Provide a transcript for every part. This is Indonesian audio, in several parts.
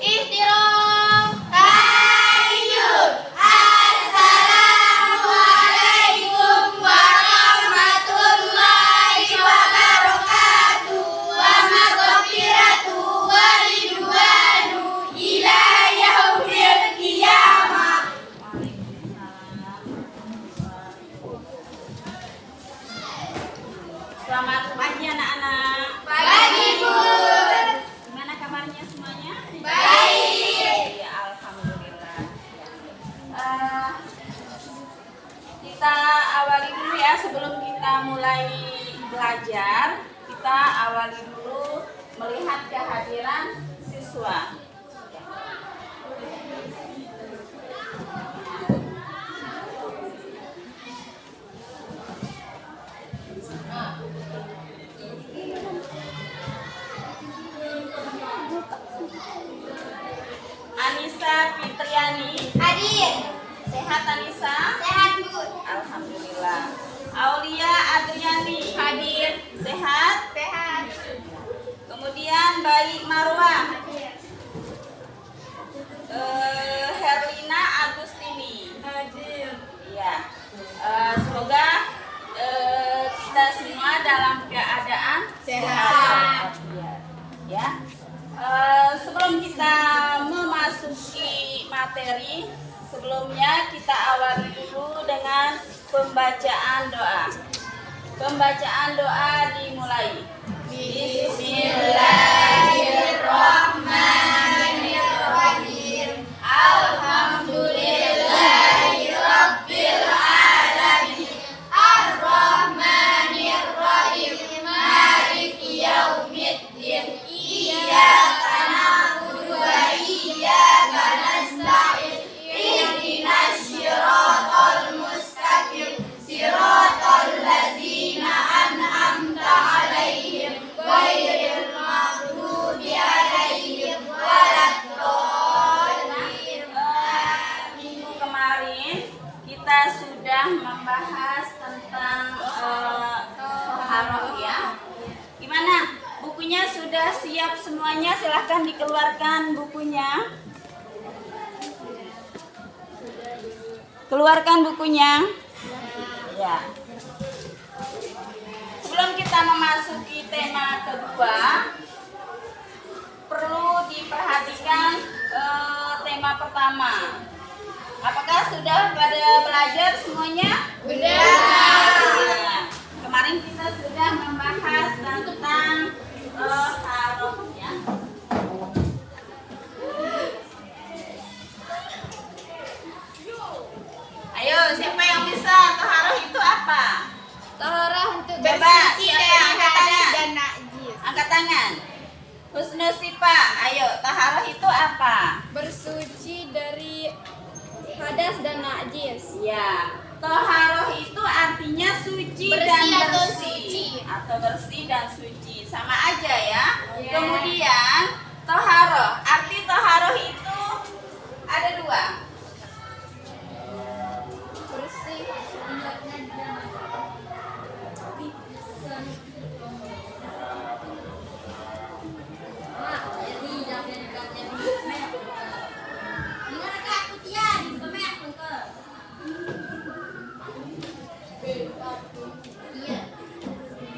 Ihtiram. Hayyun. Assalamualaikum warahmatullahi wabarakatuh. Wa maghfiratuh wa ridwanu ila yaumil qiyamah. Selamat pagi anak-anak. Pagi, Bu. Gimana kabarnya semuanya? Baik. Ya, alhamdulillah. Kita awali dulu ya sebelum kita mulai belajar. Kita awali dulu melihat kehadiran siswa. Anissa Fitriani, Hadir. sehat Anissa? Sehat, Bu. Alhamdulillah. Aulia Adriani, hadir, sehat? Sehat. Kemudian Baik Marwah, Hadir. Herlina Agustini, Hadir. ya. Semoga kita semua dalam keadaan Sehat. Ya. Sebelum kita memasuki materi, sebelumnya kita awali dulu dengan pembacaan doa. Pembacaan doa dimulai. Bismillahirrahmanirrahim. Alhamdulillahirabbil alamin. Arrahmanirrahim. Maliki yaumiddin. Iyyaka na'budu wa iyyaka nasta'in. Ihdinas siratal mustaqim. Siratal ladzina an'amta 'alaihim ghairil maghdubi 'alaihim waladdallin. Minggu kemarin kita sudah membahas tentang toharoh ya. Gimana? Bukunya sudah siap semuanya? Silahkan dikeluarkan bukunya. Keluarkan bukunya. Ya. Sebelum kita memasuki tema kedua, perlu diperhatikan tema pertama. Apakah sudah pada belajar semuanya? Ya. Kemarin kita sudah membahas tentang taruh ya. Ayo, siapa yang bisa? Taharah itu apa? Taharah untuk Coba, bersuci siapa dari angkat hadas tangan? dan najis. Angkat tangan. Husnusipa, ayo, taharah itu apa? Bersuci dari hadas dan najis. Ya, taharah itu artinya suci Bersih dan atau bersih. suci. Atau bersih dan suci, sama aja ya. Ya. Kemudian, taharah, arti taharah itu ada dua. Bersih.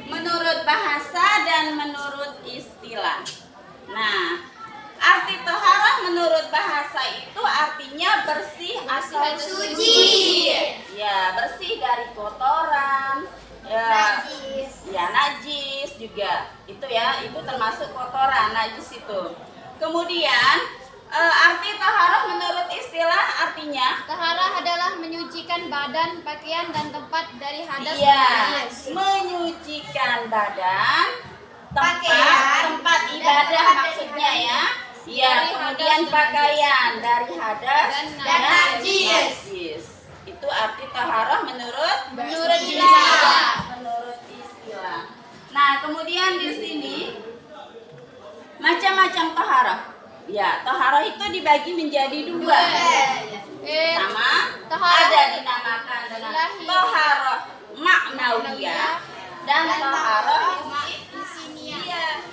Menurut bahasa dan menurut istilah. Nah, arti taharah menurut bahasa itu artinya bersih atau suci. Ya, bersih dari kotoran. Ya, najis juga. Itu ya, itu termasuk kotoran, najis itu. Kemudian arti taharah menurut istilah artinya Taharah adalah menyucikan badan, pakaian, dan tempat dari hadas iya, dan najis. menyucikan badan, Pakaian, tempat dan ibadah tempat maksudnya dari ya. Iya, dari kemudian hadas dan pakaian dari hadas dan najis. Itu arti taharah menurut istilah. Menurut istilah. Nah, kemudian di sini macam-macam taharah. Ya, taharah itu dibagi menjadi dua. Sama Taharah ada dinamakan dengan taharah maknawiyah dan taharah Isinya. iya.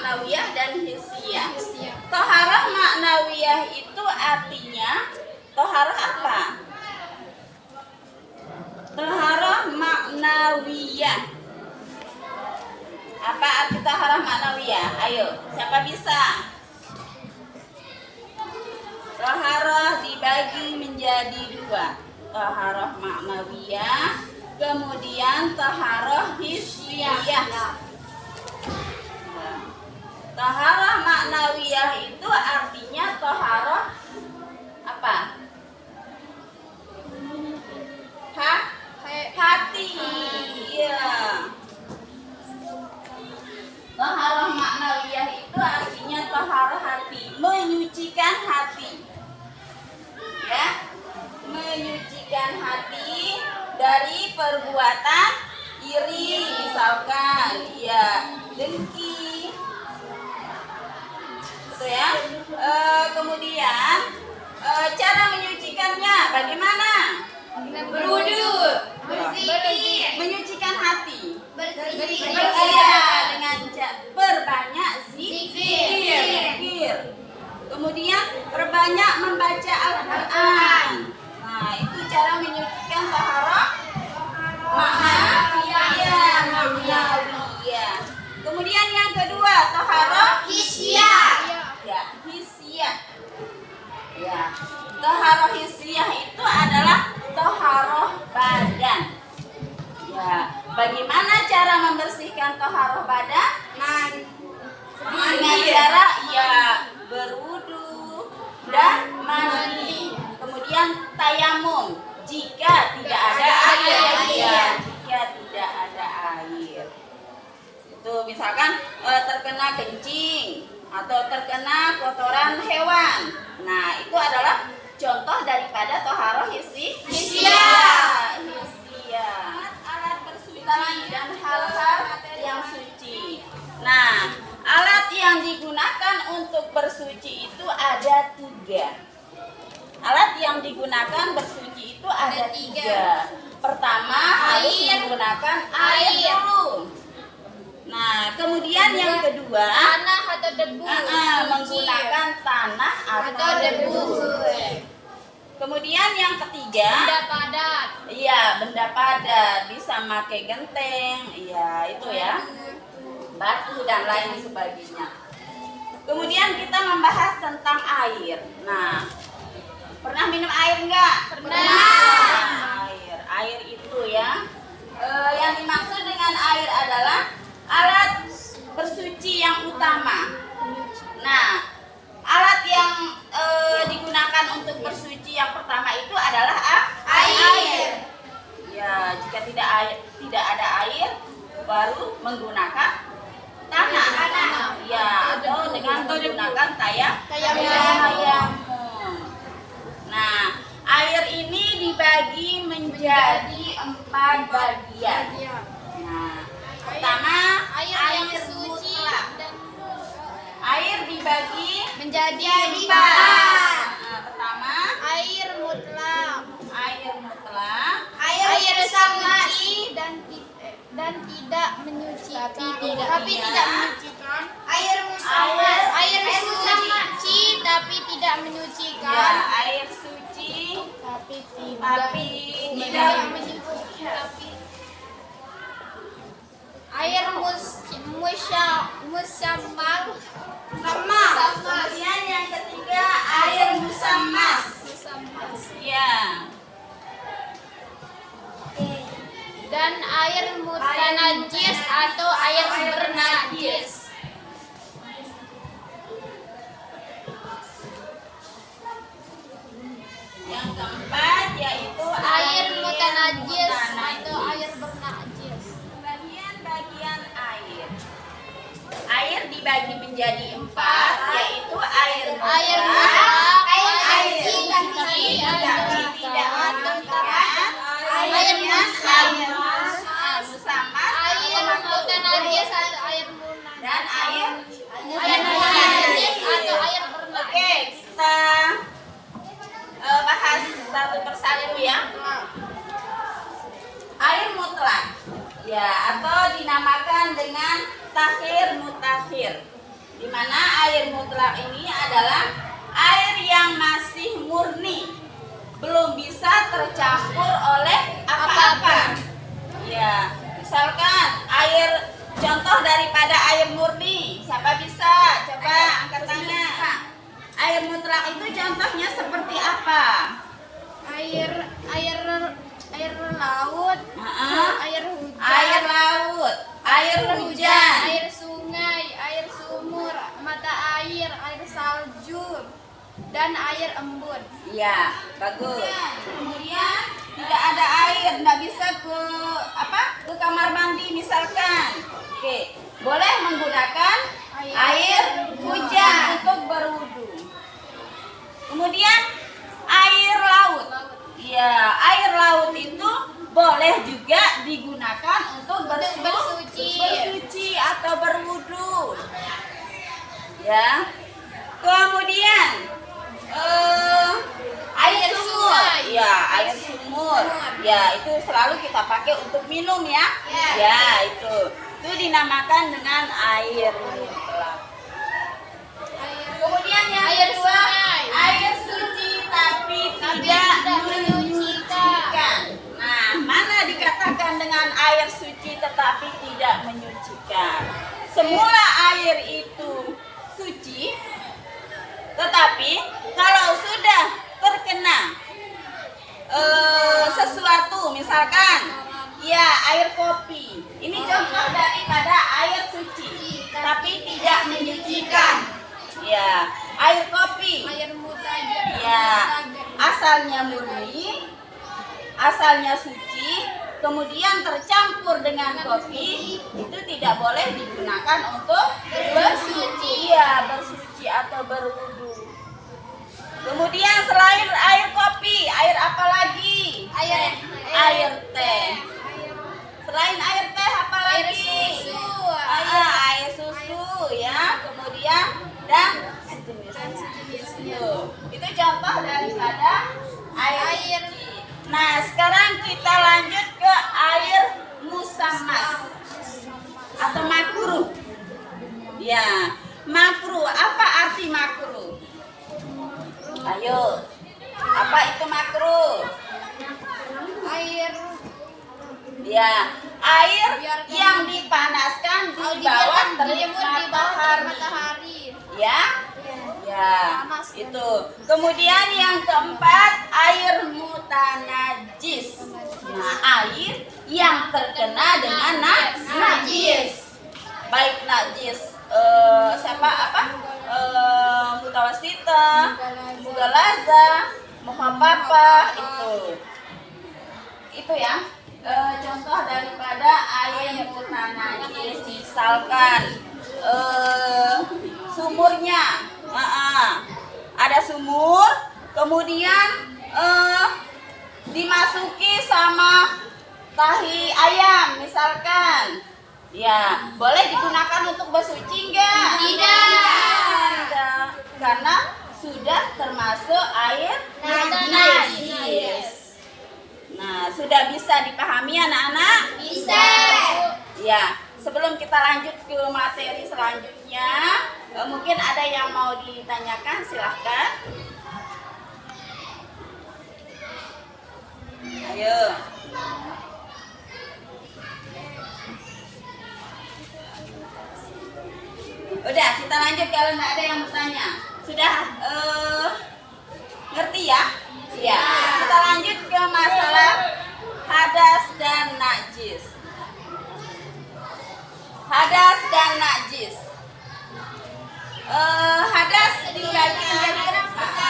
maknawiyah dan hissiyah. Toharoh maknawiyah itu artinya toharoh apa? Toharoh maknawiyah. Apa arti toharoh maknawiyah? Ayo, siapa bisa? Toharoh dibagi menjadi dua. Toharoh maknawiyah, kemudian toharoh hissiyah. Toharoh maknawiyah itu artinya toharoh apa? Hati. Iya. Toharoh maknawiyah itu artinya toharoh hati, menyucikan hati. Ya, menyucikan hati dari perbuatan iri, misalkan, ya, dengki, gitu ya. Kemudian cara menyucikannya bagaimana? Berwudu, bersih, Menyucikan hati. bersih, Iya, dengan berbanyak zikir. Kemudian perbanyak membaca Al-Quran. Nah, itu cara menyucikan toharoh maknawiyah. Kemudian yang kedua, toharoh hissiyah. ya, hissiyah. Ya, toharoh hissiyah itu adalah toharoh badan. Ya, bagaimana cara membersihkan toharoh badan? Dengan cara ya berwudu dan mandi. Kemudian tayamum jika tidak ada air. Ya, jika tidak ada air. Itu misalkan terkena kencing atau terkena kotoran hewan. Nah, itu adalah contoh daripada toharoh hissiyah. Alat bersuci dan hal-hal yang suci. Nah, alat yang digunakan untuk bersuci itu ada 3. Alat yang digunakan bersuci itu ada 3. Pertama, harus menggunakan air dulu. Nah, kemudian yang kedua, Tanah atau debu, menggunakan tanah atau debu. Kemudian yang ketiga, benda padat. iya, benda padat, bisa pakai genteng, iya itu ya, batu dan lain sebagainya. Kemudian kita membahas tentang air. Nah, pernah minum air enggak? Pernah. Air itu ya, yang dimaksud dengan air adalah alat bersuci yang utama. Nah, alat yang digunakan untuk bersuci yang pertama itu adalah air. Ya, jika tidak ada air, baru menggunakan tanah. Ya, atau dengan menggunakan tayamum. Nah, air ini dibagi menjadi 4 bagian. Nah, pertama air suci dan air dibagi menjadi 4. Nah, pertama Air mutlak, air suci dan tidak menyucikan. Tapi tidak menyucikan. Air suci tapi tidak menyucikan. ya, air suci Tapi tapi tidak menyucikan. Air musammal. Kemudian yang ketiga air musammas. Ya. Dan air mutanajis atau air bernajis. Yang keempat yaitu Air mutanajis mutanajis. atau air bernajis. Bagian-bagian air. Air dibagi menjadi 4, yaitu air Air mutlak, mutlak, air suci, suci, tidak menyucikan, air musammas, air mutanajis atau air munajis. dan air Mutanajis atau air bernajis. Oke, kita bahas satu persatu ya. Air mutlak, ya, atau dinamakan dengan takhir mutakhir. Dimana air mutlak ini adalah air yang masih murni, belum bisa tercampur oleh apa-apa. Ya, misalkan air, contoh daripada air murni, siapa bisa? Coba angkat tangan. Air mutlak itu contohnya seperti apa? Air laut, air hujan, Air laut, air hujan, air sungai, air sumur, mata air salju, dan air embun. ya bagus. Kemudian tidak ada air, tidak bisa ke kamar mandi misalkan. Oke, boleh menggunakan air hujan untuk berwudu. Kemudian air laut. Ya, air laut itu boleh juga digunakan untuk bersuci atau berwudu. Ya. Kemudian air sumur. Ya, air sumur. Ya, itu selalu kita pakai untuk minum ya. Ya, itu dinamakan dengan air mutlak. Kemudian yang kedua, air suci tapi tidak menyucikan. Nah, mana dikatakan dengan air suci tetapi tidak menyucikan? Semula air itu suci, tetapi kalau sudah terkena sesuatu, misalkan ya air kopi, ini contoh daripada air suci tapi tidak menyucikan. Ya, air kopi. Air mutajar. Ya, asalnya murni, asalnya suci, kemudian tercampur dengan kopi, itu tidak boleh digunakan untuk bersuci. Ya, bersuci atau berwudu. Kemudian selain air kopi, air apa lagi? Air teh. Selain air teh apa lagi? Air susu ya. Kemudian dan sejenisnya. Itu contoh daripada air. Nah, sekarang kita lanjut ke air musammas atau makruh. Ya, makruh. Apa arti makruh? Ayo, apa itu makruh? Air yang dipanaskan di bawah terik matahari. Ya, itu. Kemudian yang keempat, air mutanajis. Nah, air yang terkena dengan najis. Baik najis mutawasita, mugalaza, muhabbabah, itu ya. Contoh daripada air mutanajis, misalkan sumurnya, ada sumur, kemudian dimasuki sama tahi ayam misalkan, ya boleh digunakan untuk bersuci enggak? Tidak, karena sudah termasuk air najis. Nah, sudah bisa dipahami anak-anak? Bisa. Ya, sebelum kita lanjut ke materi selanjutnya, mungkin ada yang mau ditanyakan, silahkan. Ayo. Udah, kita lanjut kalau nggak ada yang bertanya. Sudah ngerti ya? Ya. Kita lanjut ke masalah hadas dan najis. Hadas dan najis. Hadas dibagi berapa?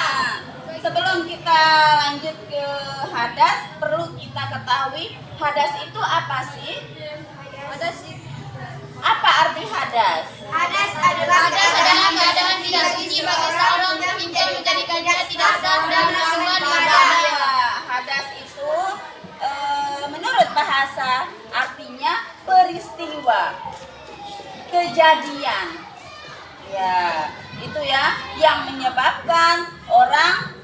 Sebelum kita lanjut ke hadas, perlu kita ketahui hadas itu apa sih? Apa arti hadas? Hadas adalah keadaan tidak suci bagi seorang hingga menjadikannya tidak sah dan melakukan ibadah. Hadas itu menurut bahasa artinya peristiwa, kejadian. Ya, itu ya yang menyebabkan orang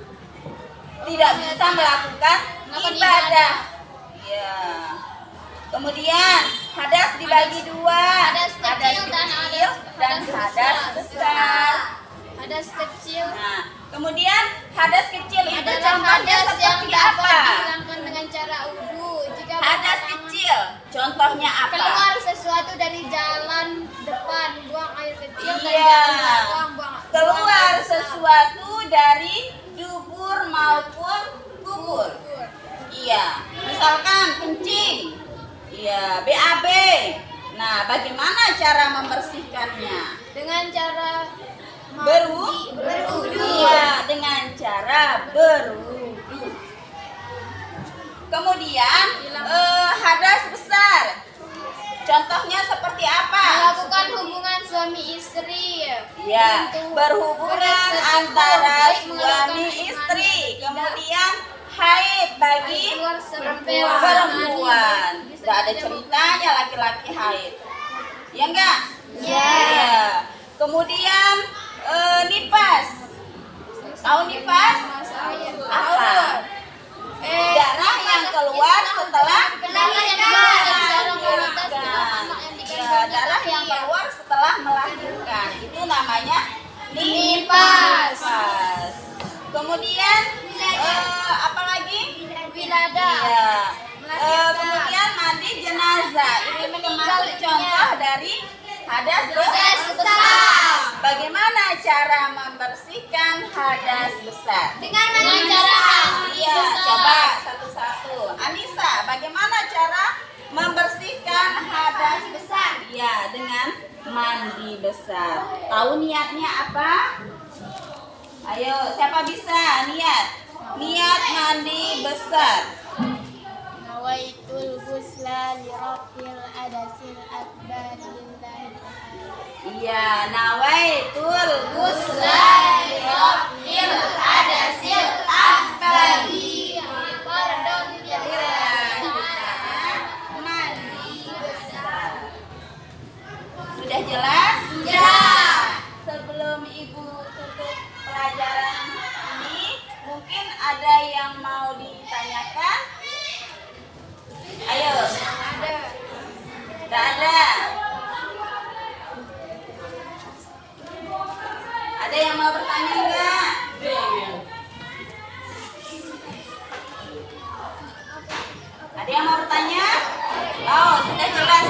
tidak bisa melakukan ibadah. Ya. Kemudian Hadas dibagi dua. Hadas kecil dan dan hadas besar. Hadas kecil Nah, kemudian hadas kecil itu adalah contohnya hadas yang seperti dapat apa? dihilangkan dengan cara wudu. Jika Hadas kecil, contohnya apa? keluar sesuatu dari jalan depan, buang air kecil dari Iya. jalan belakang, buang Keluar air besar. sesuatu dari dubur maupun kubur. Iya, misalkan kencing. Iya, BAB. Nah, bagaimana cara membersihkannya? Dengan cara Berwudu. Iya, dengan cara berwudu. Kemudian hadas besar. Contohnya seperti apa? melakukan hubungan suami istri. Ya, Untuk berhubungan bersetubuh, antara baik suami melakukan istri. iman, Kemudian haid bagi keluar serempel perempuan. Bisa Tidak ada saja ceritanya laki-laki haid. Ya enggak? Ya. Iya. Kemudian nifas. Tahu nifas? Apa? Darah yang keluar setelah Ya, darah yang keluar setelah melahirkan. Itu namanya nifas. Kemudian apa lagi? Wilada. Iya. Kemudian mandi jenazah. Ini termasuk contoh dari hadas besar. Bagaimana cara membersihkan hadas besar? Dengan cara Iya, coba satu-satu. Anissa, bagaimana cara membersihkan hadas besar? Iya, dengan mandi besar. Tahu niatnya apa? Ayo, siapa bisa niat? Niat mandi besar. Nawaitul ghusla li rafil adasil akbar lillahi ta'ala. Iya, nawaitul ghusla li raf'il hadasil akbar. Pardon Mandi besar. Sudah jelas? Sudah. Sebelum Ibu tutup pelajaran ini, mungkin ada yang mau ditanyakan? Ayo. Tidak ada. Ada yang mau bertanya enggak? Ada yang mau bertanya? Oh, sudah jelas